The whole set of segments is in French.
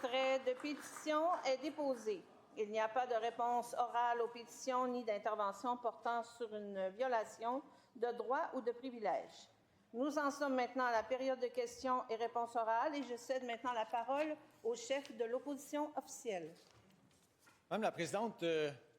L'extrait de pétition est déposé. Il n'y a pas de réponse orale aux pétitions ni d'intervention portant sur une violation de droits ou de privilèges. Nous en sommes maintenant à la période de questions et réponses orales et je cède maintenant la parole au chef de l'opposition officielle. Madame la Présidente,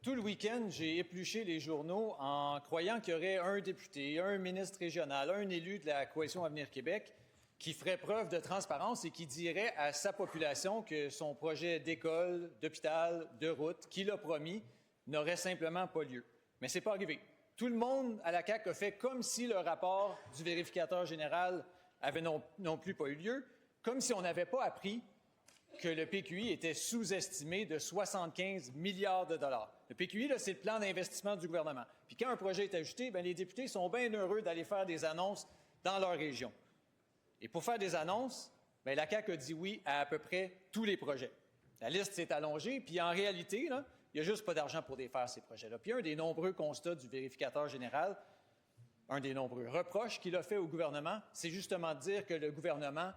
tout le week-end, j'ai épluché les journaux en croyant qu'il y aurait un député, un ministre régional, un élu de la Coalition Avenir Québec qui ferait preuve de transparence et qui dirait à sa population que son projet d'école, d'hôpital, de route, qu'il a promis, n'aurait simplement pas lieu. Mais ce n'est pas arrivé. Tout le monde à la CAQ a fait comme si le rapport du vérificateur général avait non plus pas eu lieu, comme si on n'avait pas appris que le PQI était sous-estimé de 75 milliards de dollars. Le PQI, c'est le plan d'investissement du gouvernement. Puis quand un projet est ajouté, les députés sont bien heureux d'aller faire des annonces dans leur région. Et pour faire des annonces, la CAQ a dit oui à peu près tous les projets. La liste s'est allongée, puis en réalité, là, il n'y a juste pas d'argent pour défaire ces projets-là. Puis un des nombreux constats du vérificateur général, un des nombreux reproches qu'il a fait au gouvernement, c'est justement de dire que le gouvernement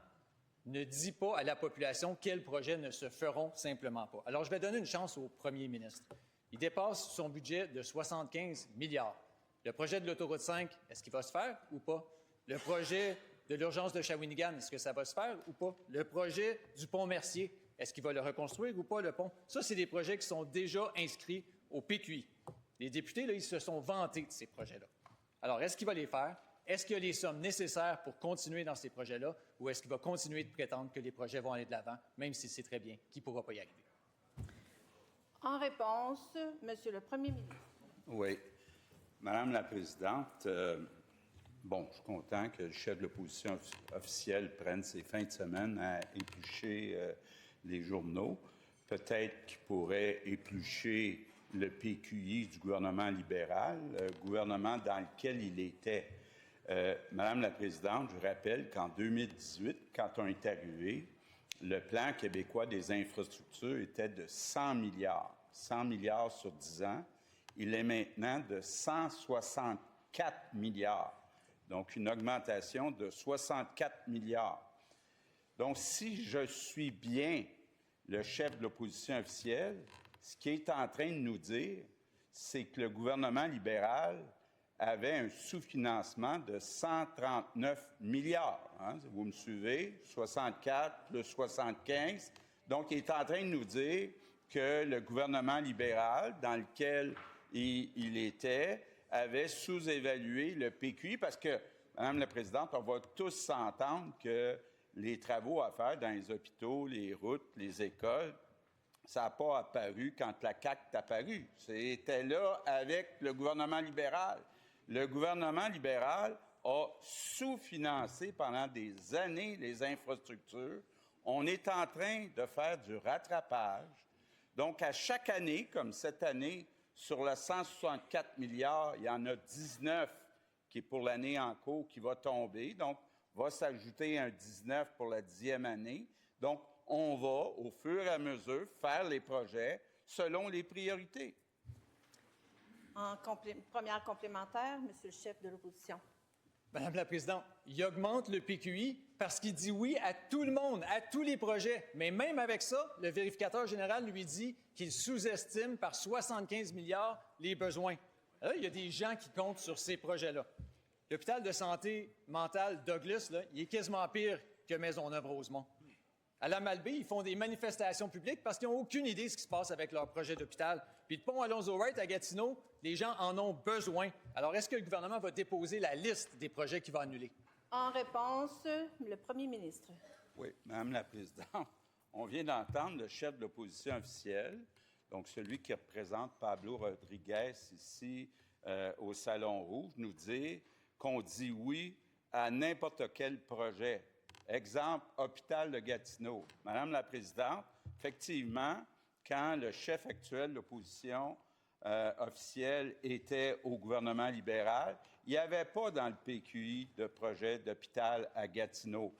ne dit pas à la population quels projets ne se feront simplement pas. Alors, je vais donner une chance au premier ministre. Il dépasse son budget de 75 milliards. Le projet de l'autoroute 5, est-ce qu'il va se faire ou pas? Le projet de l'urgence de Shawinigan, est-ce que ça va se faire ou pas? Le projet du pont Mercier, est-ce qu'il va le reconstruire ou pas, le pont? Ça, c'est des projets qui sont déjà inscrits au PQI. Les députés, là, ils se sont vantés de ces projets-là. Alors, est-ce qu'il va les faire? Est-ce qu'il y a les sommes nécessaires pour continuer dans ces projets-là ou est-ce qu'il va continuer de prétendre que les projets vont aller de l'avant, même si c'est très bien qu'il ne pourra pas y arriver? En réponse, Monsieur le Premier ministre. Oui. Madame la Présidente, je suis content que le chef de l'opposition officielle prenne ses fins de semaine à éplucher les journaux. Peut-être qu'il pourrait éplucher le PQI du gouvernement libéral, le gouvernement dans lequel il était. Madame la Présidente, je rappelle qu'en 2018, quand on est arrivé, le plan québécois des infrastructures était de 100 milliards. 100 milliards sur 10 ans. Il est maintenant de 164 milliards. Donc, une augmentation de 64 milliards. Donc, si je suis bien le chef de l'opposition officielle, ce qu'il est en train de nous dire, c'est que le gouvernement libéral avait un sous-financement de 139 milliards. Vous me suivez? 64 plus 75. Donc, il est en train de nous dire que le gouvernement libéral, dans lequel il était, avait sous-évalué le PQI parce que, Madame la Présidente, on va tous s'entendre que les travaux à faire dans les hôpitaux, les routes, les écoles, ça n'a pas apparu quand la CAQ est apparue. C'était là avec le gouvernement libéral. Le gouvernement libéral a sous-financé pendant des années les infrastructures. On est en train de faire du rattrapage. Donc, à chaque année, comme cette année, sur le 164 milliards, il y en a 19 qui est pour l'année en cours qui va tomber. Donc, va s'ajouter un 19 pour la 10e année. Donc, on va, au fur et à mesure, faire les projets selon les priorités. En première complémentaire, Monsieur le chef de l'opposition. Madame la Présidente, il augmente le PQI parce qu'il dit oui à tout le monde, à tous les projets. Mais même avec ça, le vérificateur général lui dit qu'il sous-estime par 75 milliards les besoins. Là, il y a des gens qui comptent sur ces projets-là. L'hôpital de santé mentale Douglas, là, il est quasiment pire que Maisonneuve-Rosemont. À la Malbaie, ils font des manifestations publiques parce qu'ils n'ont aucune idée de ce qui se passe avec leur projet d'hôpital. Puis le pont Alonzo-Wright à Gatineau, les gens en ont besoin. Alors, est-ce que le gouvernement va déposer la liste des projets qu'il va annuler? En réponse, le Premier ministre. Oui, Madame la Présidente, on vient d'entendre le chef de l'opposition officielle, donc celui qui représente Pablo Rodriguez ici au Salon Rouge, nous dire qu'on dit oui à n'importe quel projet. Exemple, hôpital de Gatineau. Madame la Présidente, effectivement, quand le chef actuel de l'opposition officielle était au gouvernement libéral, il n'y avait pas dans le PQI de projet d'hôpital à Gatineau.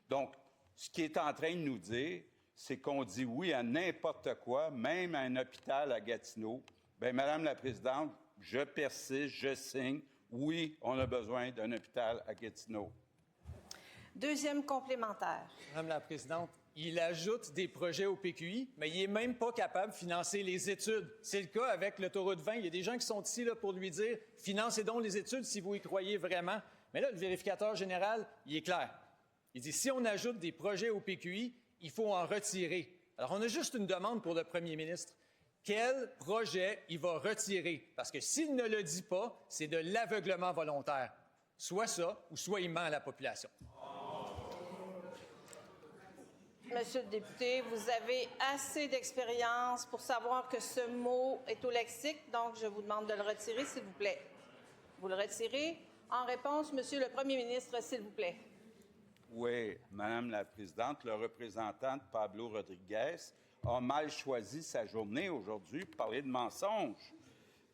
Donc, ce qui est en train de nous dire, c'est qu'on dit oui à n'importe quoi, même à un hôpital à Gatineau. Bien, Madame la Présidente, je persiste, je signe. Oui, on a besoin d'un hôpital à Gatineau. Deuxième complémentaire. Madame la Présidente, il ajoute des projets au PQI, mais il n'est même pas capable de financer les études. C'est le cas avec l'autoroute 20. Il y a des gens qui sont ici là, pour lui dire « Financez donc les études si vous y croyez vraiment ». Mais là, le vérificateur général, il est clair. Il dit « Si on ajoute des projets au PQI, il faut en retirer ». Alors, on a juste une demande pour le premier ministre. Quel projet il va retirer? Parce que s'il ne le dit pas, c'est de l'aveuglement volontaire. Soit ça, ou soit il ment à la population. Monsieur le député, vous avez assez d'expérience pour savoir que ce mot est au lexique, donc je vous demande de le retirer, s'il vous plaît. Vous le retirez. En réponse, Monsieur le Premier ministre, s'il vous plaît. Oui, Madame la Présidente, le représentant de Pablo Rodriguez a mal choisi sa journée aujourd'hui pour parler de mensonges.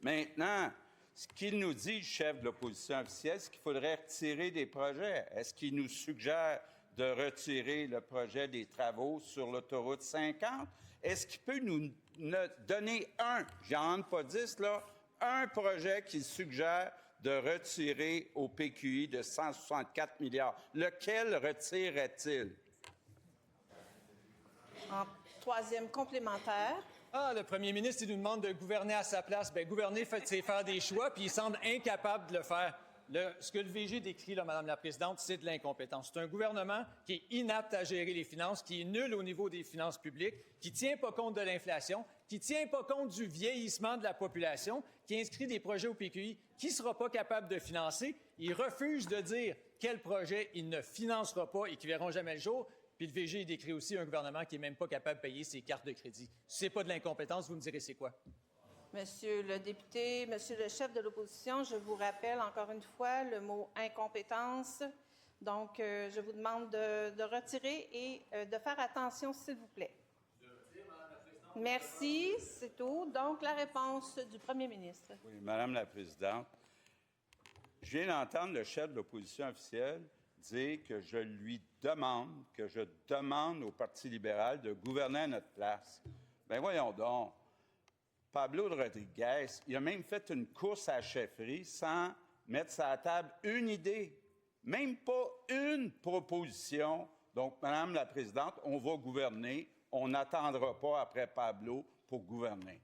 Maintenant, ce qu'il nous dit, le chef de l'opposition officielle, c'est qu'il faudrait retirer des projets. Est-ce qu'il nous suggère de retirer le projet des travaux sur l'autoroute 50? Est-ce qu'il peut nous donner j'en ai pas 10, là, un projet qu'il suggère de retirer au PQI de 164 milliards? Lequel retirerait-il? En troisième complémentaire. Ah, le premier ministre, il nous demande de gouverner à sa place. Bien, gouverner, c'est faire des choix, puis il semble incapable de le faire. Ce que le VG décrit, là, Madame la Présidente, c'est de l'incompétence. C'est un gouvernement qui est inapte à gérer les finances, qui est nul au niveau des finances publiques, qui ne tient pas compte de l'inflation, qui ne tient pas compte du vieillissement de la population, qui inscrit des projets au PQI qui ne sera pas capable de financer. Il refuse de dire quel projet il ne financera pas et qui ne verront jamais le jour. Puis le VG décrit aussi un gouvernement qui n'est même pas capable de payer ses cartes de crédit. Si ce n'est pas de l'incompétence, vous me direz c'est quoi? Monsieur le député, Monsieur le chef de l'opposition, je vous rappelle encore une fois le mot « incompétence ». Donc, je vous demande de retirer et de faire attention, s'il vous plaît. Merci, c'est tout. Donc, la réponse du premier ministre. Oui, Madame la Présidente, je viens d'entendre le chef de l'opposition officielle dire que je demande au Parti libéral de gouverner à notre place. Bien, voyons donc. Pablo Rodriguez, il a même fait une course à la chefferie sans mettre sur la table une idée, même pas une proposition. Donc, Madame la Présidente, on va gouverner. On n'attendra pas après Pablo pour gouverner.